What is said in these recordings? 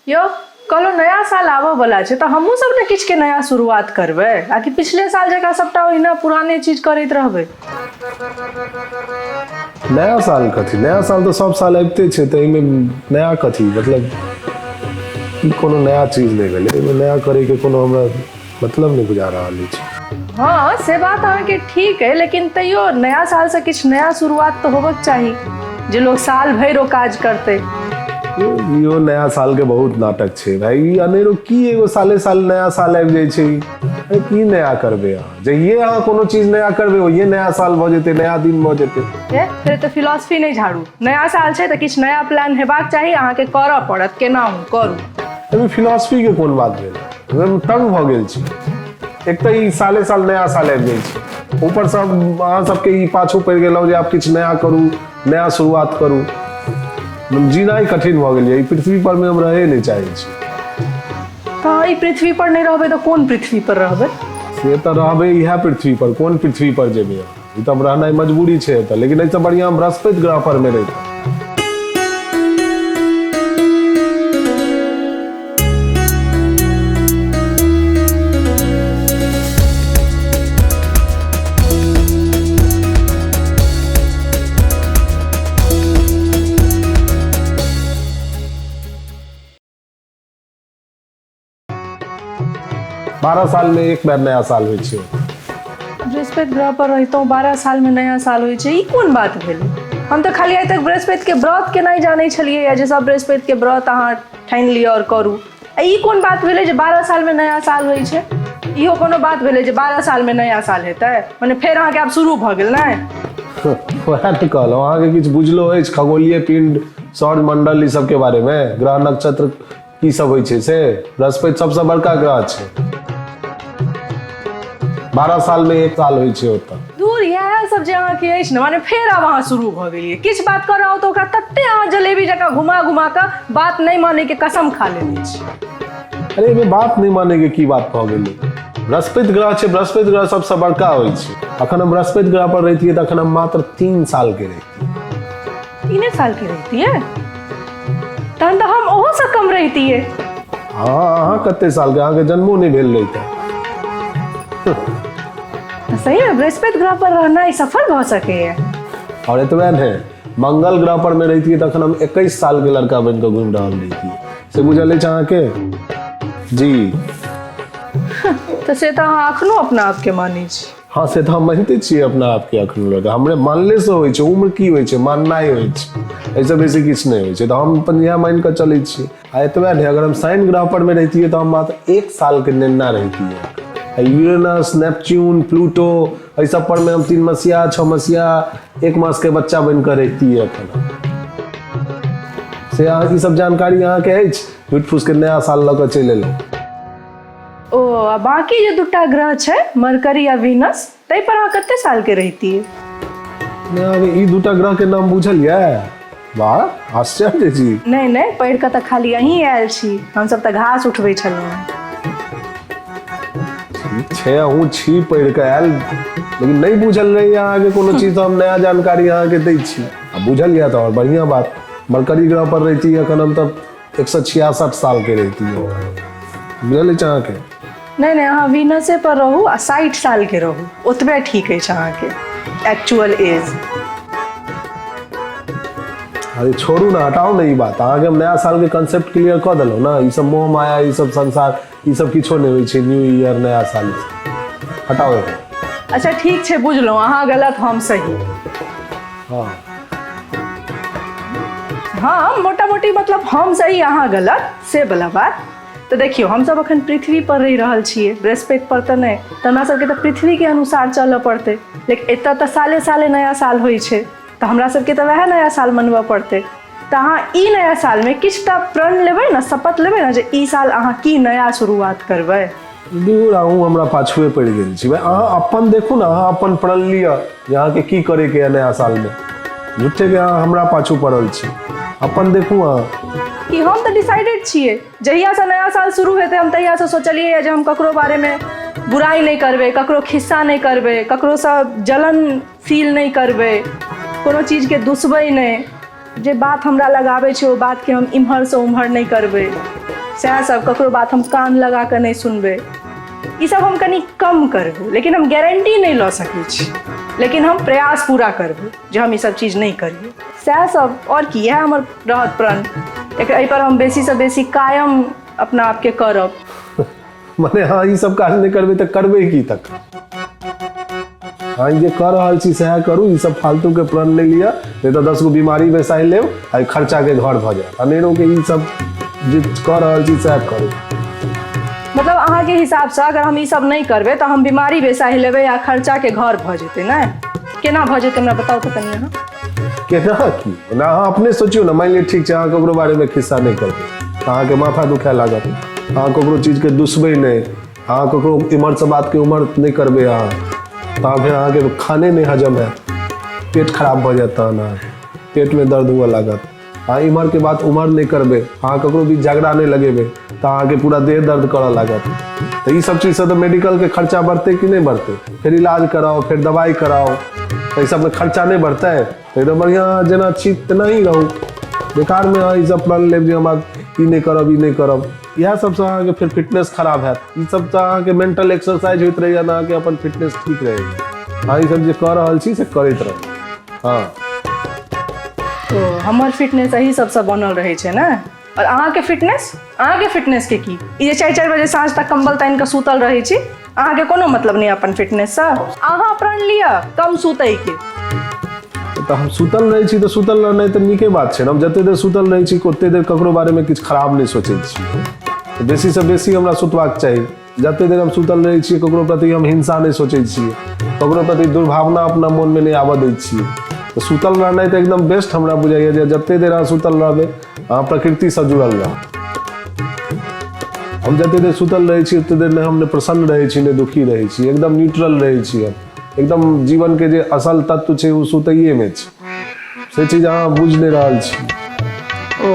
यो कलो नया साल आबऽ वाला छै तऽ हमहूँ सब ने किछु के नया शुरुआत करबै आकि पिछले साल जकाँ सबटा ओहिना पुराने चीज करैत रहबै। नया साल कथी, नया साल तो सब साल आबिते छै तऽ एहिमे नया कथी, मतलब ई कोनो नया चीज नहीं भेलै, एहिमे नया करे के कोनो हमरा मतलब नहीं बुझा रहल अछि। हाँ से बात अहाँके ठीक है, लेकिन तैयो नया साल से किछु नया शुरुआत तो होबक चाही जे लोग साल भरि ओ काज करते। यो नया साल के बहुत नाटक छै भाई, ई अनेरो की एगो साले साल नया साल आबि जाइ छै, अरे की नया करबे अहाँ, जहिये अहाँ कोनो चीज नया करबे ओहिये नया साल भऽ जेतै, नया दिन भऽ जेतै। फिर तो फिलॉसफी नहीं झाड़ू, नया साल छै तऽ किछु नया प्लान हेबाक चाही, अहाँके करऽ पड़त, केना करू। अभी फिलॉसफी के कोन बात भेल, हम तंग भऽ गेल छी। एक तऽ ई साले साल नया साल आबि जाइ छै, ऊपर से अहाँ सबके ई पाछू पड़ि गेलहुँ जे आब किछु नया करू, नया शुरुआत करू, जीना ही कठिन भऽ गेल। ई पृथ्वी पर में हम रहे नहीं चाहे छी। हाँ ई पृथ्वी पर नहीं रहबै तऽ कोन पृथ्वी पर रहबै? से तऽ रहबै इएह पृथ्वी पर, कोन पृथ्वी पर जेबै, ई तऽ रहनाइ मजबूरी छै एतऽ, लेकिन एहिसँ बढ़िया हम बृहस्पति ग्रह पर में रहितै। 12 साल में एक बार नया साल होइ छै। बृहस्पति ग्रह पर रहितौ 12 साल में नया साल होइ छै, ई कोन बात भेलै? हम तऽ खाली आइ तक बृहस्पति के व्रत के नहीं जानै छलियै जे सब बृहस्पति के व्रत अहाँ ठानि लिअ और करू। ई कोन बात भेलै जे 12 साल में नया साल होइ छै? इहो कोनो बात भेलै जे 12 साल में नया साल हेतै? मने फेर अहाँके आब शुरू भऽ गेल नै? वएह तऽ कहलहुँ, अहाँके किछु बुझलो अछि खगोलीय पिंड, सौर मंडल ई सब के बारे में, ग्रह नक्षत्र की सब होइ छै से? बृहस्पति सबसे बड़का ग्रह छै, 12 साल में एक साल होइ छै ओतऽ। दूर इएह सब जे अहाँके अछि ने, माने फेर आब अहाँ शुरू भऽ गेलियै। किछु बात कर रहा तो ओकरा तते अहाँ जलेबी जकाँ घुमा घुमा कऽ बात नहीं माने के कसम खा लेने छी। अरे एहिमे बात नहीं माने के की बात भऽ गेलै? बृहस्पति ग्रह छै, बृहस्पति ग्रह सबसे बड़का होइ छै। अखन हम बृहस्पति ग्रह पर रहितियै तऽ अखन हम मात्र 3 साल के रहितियै। 3 साल के रहितियै? तहन तऽ हम ओहो से कम रहितियै। हाँ, अहाँ कते साल के, अहाँके जन्मो नहीं भेल रहितै। सही में बृहस्पति ग्रह पर रहना सफल भऽ सकैए। और एतबे नहीं, मंगल ग्रह पर में रहितियै तखन हम 21 साल के लड़का बन के घूमि रहल रहितियै। से बुझल अछि अहाँके? जी तो से तो अहाँ अखनो अपना आप के मानै छी। हाँ से तो हम मानते छियै अपना आप के अखनो लड़का, हमरे मानले से होइ छै, उम्र की होइ छै, माननाइ होइ छै, ऐसे बेसी किछु नहीं होइ छै, तो हम अपन इएह मान कऽ चलै छियै। आ एतबे नहीं, अगर हम शनि ग्रह पर में रहितियै तो हम मात्र 1 साल के नेना रहितियै। यूरेनस, नेपच्यून, प्लूटो एहि सब पर में हम 3 मसीहा 6 मसीहा 1 मास के बच्चा बन कर रहितियै अखन। से अहाँ ई सब जानकारी अहाँके अछि? झूठ फूस के नया साल लऽ कऽ चलि एलहुँ। ओ बाकी जे दूटा ग्रह छै, मरकरी आ वीनस, तै पर अहाँ कते साल के रहितियै? ई दूटा ग्रह के नाम बुझल यऽ? वाह आश्चर्य जी। नहीं नहीं, पढ़ि कऽ तऽ खाली अहीं आयल छी, हमसब तऽ घास उठबै छलहुँ। छे अहूँ छी पढ़ि कऽ आयल, लेकिन नहीं बुझल रही अहाँके कोनो चीज, तो हम नया जानकारी अहाँके दै छी। आ बुझल यऽ तो और बढ़िया बात। मरकरी ग्रह पर रहितियै अखन हम तब 166 साल के रहितियै। बुझल अछि अहाँके? नहीं नहीं, अहाँ वीनसे पर रहू आ 60 साल के रहू, ओतबे ठीक अछि अहाँके एक्चुअल एज। अरे छोड़ू ना, हटाओ ना ई बात। अहाँके हम नया साल के कंसेप्ट क्लियर कऽ देलहुँ ना, ई सब मोह माया, ई सब संसार, ई सब किछो नहीं होइ छै। न्यू ईयर, नया साल, हटाओ। अच्छा ठीक छै, बुझलहुँ, अहाँ गलत हम सही। हाँ मोटा मोटी मतलब हम सही अहाँ गलत, से वाला बात। तो देखियो हम सब अखन पृथ्वी पर रहि रहल छियै, बृहस्पति पर तऽ नहीं, तऽ हमरा सबके तऽ पृथ्वी के अनुसार चलऽ पड़तै। लेकिन एतऽ तऽ साले साले नया साल होइ छै, तऽ हमरा सबके तऽ वएह नया साल मनबऽ पड़तै। तऽ अहाँ ई नया साल में किछुटा प्रण लेबै ना, शपथ लेबै ना जे ई साल अहाँ की नया शुरुआत करबै। दूर अहूँ हमरा पाछुए पड़ि गेल छी भाई। अहाँ अपन देखू ना, अहाँ अपन प्रण लिअ जे अहाँके की करे के नया साल में। झूठे के अहाँ हमरा पाछू पड़ल छी, अपन देखू अहाँ। कि हम तऽ डिसाइडेड छियै, जहिया से नया साल शुरू हेतै हम तहिया से सोचलियै जे हम ककरो बारे में बुराई नहीं करबै, ककरो खिस्सा नहीं करबै, ककरो से जलन फील नहीं करबै, कोनो चीज के दुसबै नहीं। जे बात हमरा लगाबै छै ओ बात के हम इम्हर से उम्हर नहीं करबै। सएह सब, ककरो बात हम कान लगा कऽ नहीं सुनबे, ई सब हम कनी कम करबे, लेकिन हम गारंटी नहीं लऽ सकै छी, लेकिन हम प्रयास पूरा करबे जे हम ई सब चीज नहीं करिए। सएह सब, और की है हमर रहत प्रण, एहि पर हम बेसी से बेसी कायम अपना आपके करब। माने हाँ ई सब काज नहीं करबे तो करबे की तक। हाँ ये कर रहा चीज सह करू, ई सब फालतू के प्रण नहीं लिया, नहीं तो 10 गो बीमारी में सह ले खर्चा के घर भ जाए। अनेरो के ई सब जे कर रहा चीज सह करू। मतलब अहाँ के हिसाब से अगर हम ई सब नहीं करबे तो हम बीमारी बेसाही लेबे या खर्चा के घर भ जेते ना? केना भ जेते हमरा बताओ तो कनी अहाँ। केना की ना अहाँ अपने सोचियो ना, मान लिया ठीक है अहाँ ककरो बारे में खिस्सा नहीं करबे, अहाँ के माथा दुखाए लागत, अहाँ ककरो चीज के दुसबे नहीं, अहाँ ककरो इमर से बात के उमर नहीं करबे, अहाँ तो फिर अहाँ के खाने नहीं हजम है, पेट खराब हो जाता है ना, पेट में दर्द हुआ लागत। हाँ इमर के बाद उमर नहीं करबे, हाँ ककरो भी झगड़ा नहीं लगेबे तो अहाँ के पूरा देह दर्द कर लागत। तो ये सब चीज से तो मेडिकल के खर्चा बढ़ते कि नहीं बढ़ते, फिर इलाज कराओ, फिर दवाई कराओ, तो ये सब में खर्चा नहीं बढ़ता है। तो एकदम बढ़िया जना ठीक तना ही रहू, बेकार में हाँ ये सब प्रण ले हम ई नहीं करब ई नहीं करब, यह सब से अहाँ के फिर फिटनेस खराब है। ये सब से अहाँ के मेंटल एक्सरसाइज होते रहिए ना कि अपन फिटनेस ठीक रहेगी। हाँ ये सब जो कर रहा छी से करते रहो। हाँ तो हमर फिटनेस यही सबसे बनल रहे छै ना, और अहाँ के फिटनेस के की ई 4-4 बजे साँझ तक कंबल तानि के सुतल रहे छी, अहाँ के कोनो मतलब नहीं अपन फिटनेस से। अहाँ प्रण लिया कम सुतै के, तो हम सुतल रहे छी तो सुतल रहना तो नीके बात है। हम जते देर सुतल रहे छी ओते देर ककरो बारे में कुछ खराब नहीं सोचे छी, तो बेसी से बेसी हमरा सुतवाक चाहिए। जते देर हम सुतल रहे छी ककरो प्रति हम हिंसा नहीं सोचे छी, ककरो प्रति दुर्भावना अपना मन में नहीं आवा दै छी। तो सुतल रहना तो एकदम बेस्ट हमरा बुझाइए जे जते देर अहाँ सुतल रहबे अहाँ प्रकृति से जुड़ल रह। हम जते देर सुतल रहे छी ओते देर में हम प्रसन्न रहे छी, नहीं दुखी रहे छी, एकदम न्यूट्रल रहे छी। हम एकदम जीवन के जे असल तत्व छै उ सुतइए में छै, से चीज अहाँ बुझ नहीं रहल छी। ओ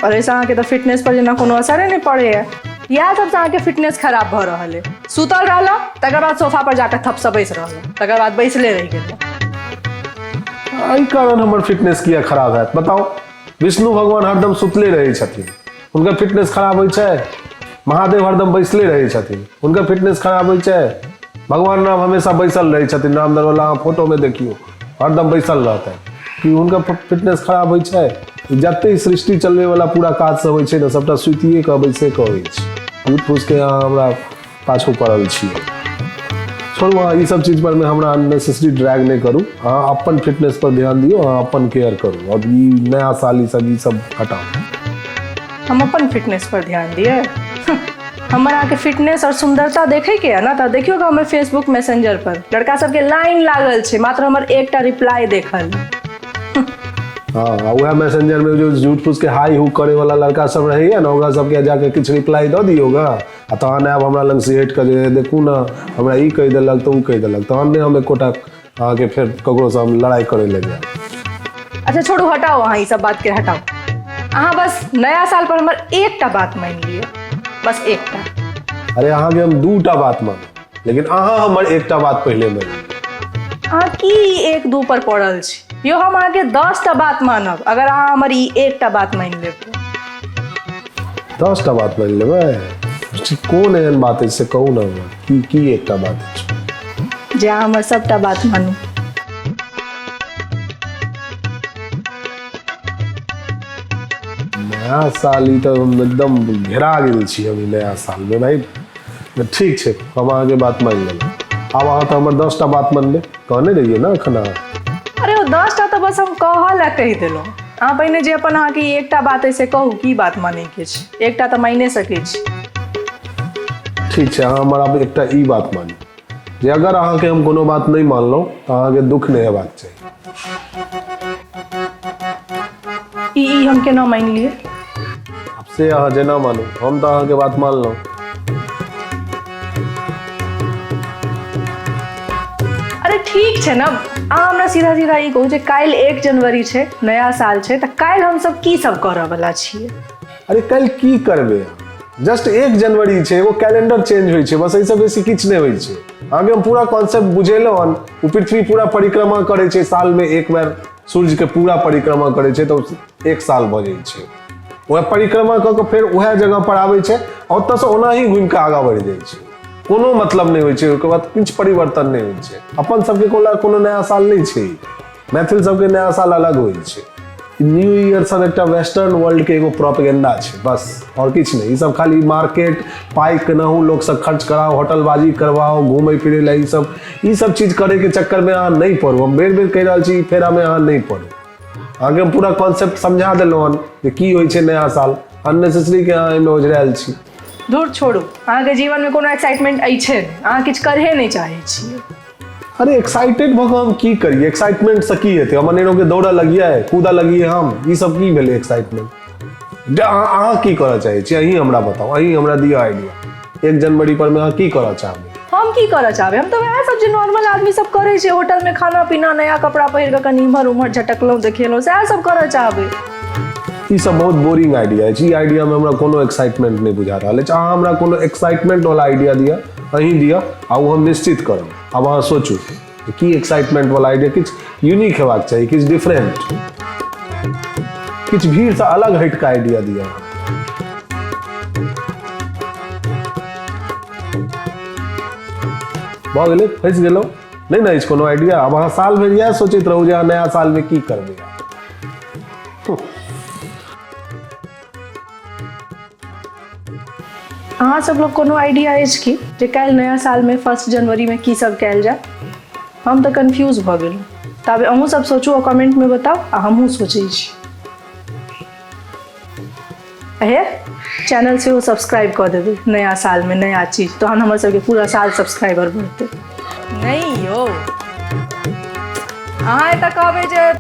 और ऐसा अहाँ के तो फिटनेस पर जेना कोनो असर नहीं पड़े है, इएह सब से अहाँ के फिटनेस खराब भ रहल है। सुतल रहलो तकर बाद सोफा पर जाकर थप से बैस रहलो, तकर बाद बैसले रह गेलो। एहि कारण हमर फिटनेस किया खराब है बताओ? विष्णु भगवान हरदम सुतले रहे छथिन, उनका फिटनेस खराब होइ छै? महादेव हरदम बैसले रहे छथिन, उनका फिटनेस खराब होइ छै? भगवान राम हमेशा बैसल रहे छथिन, राम दरवाला फोटो में देखियो हरदम बैसल रहता है कि उनका फिटनेस खराब होइ छै? जते सृष्टि चलने वाला पूरा काज सब होइ छै ने सबटा सुतिए के बैसे के होइ छै। पूछ पूछ के यहाँ हमरा पाछू पड़ल छी। छोड़ू ये सब चीज पर में हमरा अननेसेसरी ड्रैग नहीं करूँ, हाँ अपन फिटनेस पर ध्यान दियो, हाँ अपन केयर करूँ। अब ये नया साल ये सब हटाओ। हम अपन फिटनेस पर ध्यान दिए? हमारा के फिटनेस और सुंदरता देखे के है ना, तो देखियो हमारे फेसबुक मैसेंजर पर लड़का सबके लाइन लागल छे, मात्र हमर एकटा रिप्लाई देखल। हाँ वह मैसेंजर में जो झूठ फूस के हाई हु करे वाला लड़का सब रहे ना, ओकरा सबके जाके कुछ रिप्लाई दे दियोगा आ तहन आब हमरा लंग से हेट कर देखू ना हमरा ई कह देलक तो उ कह देलक, तहन ने हम एकोटा अहाँ के फिर ककरो से हम लड़ाई करे लगे। अच्छा छोड़ू, हटाओ अहाँ ई सब बात के हटाओ। अहाँ बस नया साल पर हमर एकटा बात मान लिए, बस एकटा। अरे अहाँ के हम 2टा बात मान, लेकिन अहाँ हमर एकटा बात पहले मान। अहाँ की 1-2 पर पड़ल छी यो, हम अहाँ के 10टा बात मानब अगर अहाँ हमर ई एकटा बात मान लेब। 10टा बात मान लेबै? कौन एहन बात है से कहू ना, की एकटा बात है जे अहाँ हमर सबटा बात मानू। नया साल ही तो हम एकदम घेरा गेल छी हम नया साल में भाई। ठीक है हम अहाँ के बात मान लेब, अब अहाँ तो हमर 10टा बात मान ले कहने रहिए ना एखन। अरे वो 10टा तो बस हम कहला कहि देलहुँ, अहाँ पहिने जे अपन अहाँ के एकटा बात है से कहू की बात माने के छै, एकटा तो माने सकै छी। ठीक है अहाँ हमर अब एकटा ई बात मानी जे अगर अहाँ के हम कोनो बात नहीं मानलहुँ तो अहाँ के दुख नहीं हेबाक चाहिए। ई हम केना मान लिए? अब से अहाँ जेना मानू, हम तो अहाँ के बात मानलहुँ। अरे ठीक छै ना, अहाँ हमरा सीधा सीधा ई कहू जे काल्हि 1 जनवरी छै, नया साल छै, तऽ काल्हि हम सब की सब करऽ वाला छियै? अरे कल की करबे, जस्ट 1 जनवरी छै, वो कैलेंडर चेंज होइ छै, बस ऐसे बेसी किछ नहीं होइ छै। आगे हम पूरा कॉन्सेप्ट बुझेलहुँ हन, वो पृथ्वी पूरा परिक्रमा करे छै, साल में एक बार सूर्य के पूरा परिक्रमा करे छै तो 1 साल भ जाइ छै। वह परिक्रमा कऽ के फेर वएह जगह पर आबै छै, ओतऽ से ओनाही घुमि कऽ आगाँ बढ़ि जाइ छै, कोनो मतलब नहीं होइ छै, ओकर बाद किछु परिवर्तन नहीं होइ छै। अपन सबके कोनो नया साल नहीं छै, मैथिल सबके नया साल अलग होइ छै। न्यू ईयर सब एकटा वेस्टर्न वर्ल्ड के एगो प्रोपेगेंडा छै बस, और किछु नहीं। ई सब खाली मार्केट पाई केनाहू लोग सब खर्च कराओ, होटलबाजी करवाओ, घूमे फिरे ला, ई सब चीज करे के चक्कर में अहाँ नहीं पड़ू। हम बेर बेर कहि रहल छी, फेरा में अहाँ नहीं पड़ू। अहाँके हम पूरा कॉन्सेप्ट समझा देलहुँ हन जे की होइ छै नया साल, अननेसेसरी के अहाँ एहिमे ओझरायल छी। दूर छोड़ू, अहाँके जीवन में कोनो एक्साइटमेंट अछि, अहाँ किछु करहे नहीं चाहे छियै। अरे एक्साइटेड भऽ कऽ हम की करिए, एक्साइटमेंट से की हेतै? हम अनेरों के दौड़ऽ लगिए, कूदऽ लगिए, हम ई सब की भेलै एक्साइटमेंट? अहाँ की करऽ चाहै छी, अहीं हमरा बताओ, अहीं हमरा दिअ आइडिया। 1 जनवरी पर में अहाँ की करऽ चाहबै? हम की करऽ चाहबै? हम तो वएह सब जे नॉर्मल आदमी सब करे छै, होटल में खाना पीना, नया कपड़ा पहिर कऽ कनी इम्हर उम्हर झटकलहुँ देखेलहुँ, सएह सब करऽ चाहबै। ई सब बहुत बोरिंग आइडिया है। ई आइडिया में हमरा कोनो एक्साइटमेंट नहीं बुझा रहल अछि। अहाँ हमरा कोनो एक्साइटमेंट वाला आइडिया दिअ, अहीं दिअ, आ ओ हम निश्चित करब। अब अहाँ सोचू की एक्साइटमेंट वाला आइडिया, किछु यूनिक हेबाक चाही, किछु डिफरेंट, किछु भीड़ से अलग हट के आइडिया दिअ। भऽ गेलै, फंसि गेलहुँ, नहीं ना अछि कोनो आइडिया। अब अहाँ साल भरि इएह सोचैत रहू जे अहाँ नया साल में की करबै। अहाँ सब लोग कोनो आइडिया अछि कि जे काल्हि नया साल में 1 जनवरी में की सब कयल जाय? हम तो कंफ्यूज भऽ गेलहुँ। तब अहूँ सब सोचू और कमेंट में बताओ, आ हमहूँ सोचै छी। अहे चैनल से वो सब्सक्राइब कर देबै, नया साल में नया चीज, तहन हमर सबके पूरा साल सब्सक्राइबर बढ़तै। नहीं यौ, अहाँ एतऽ कहबै जे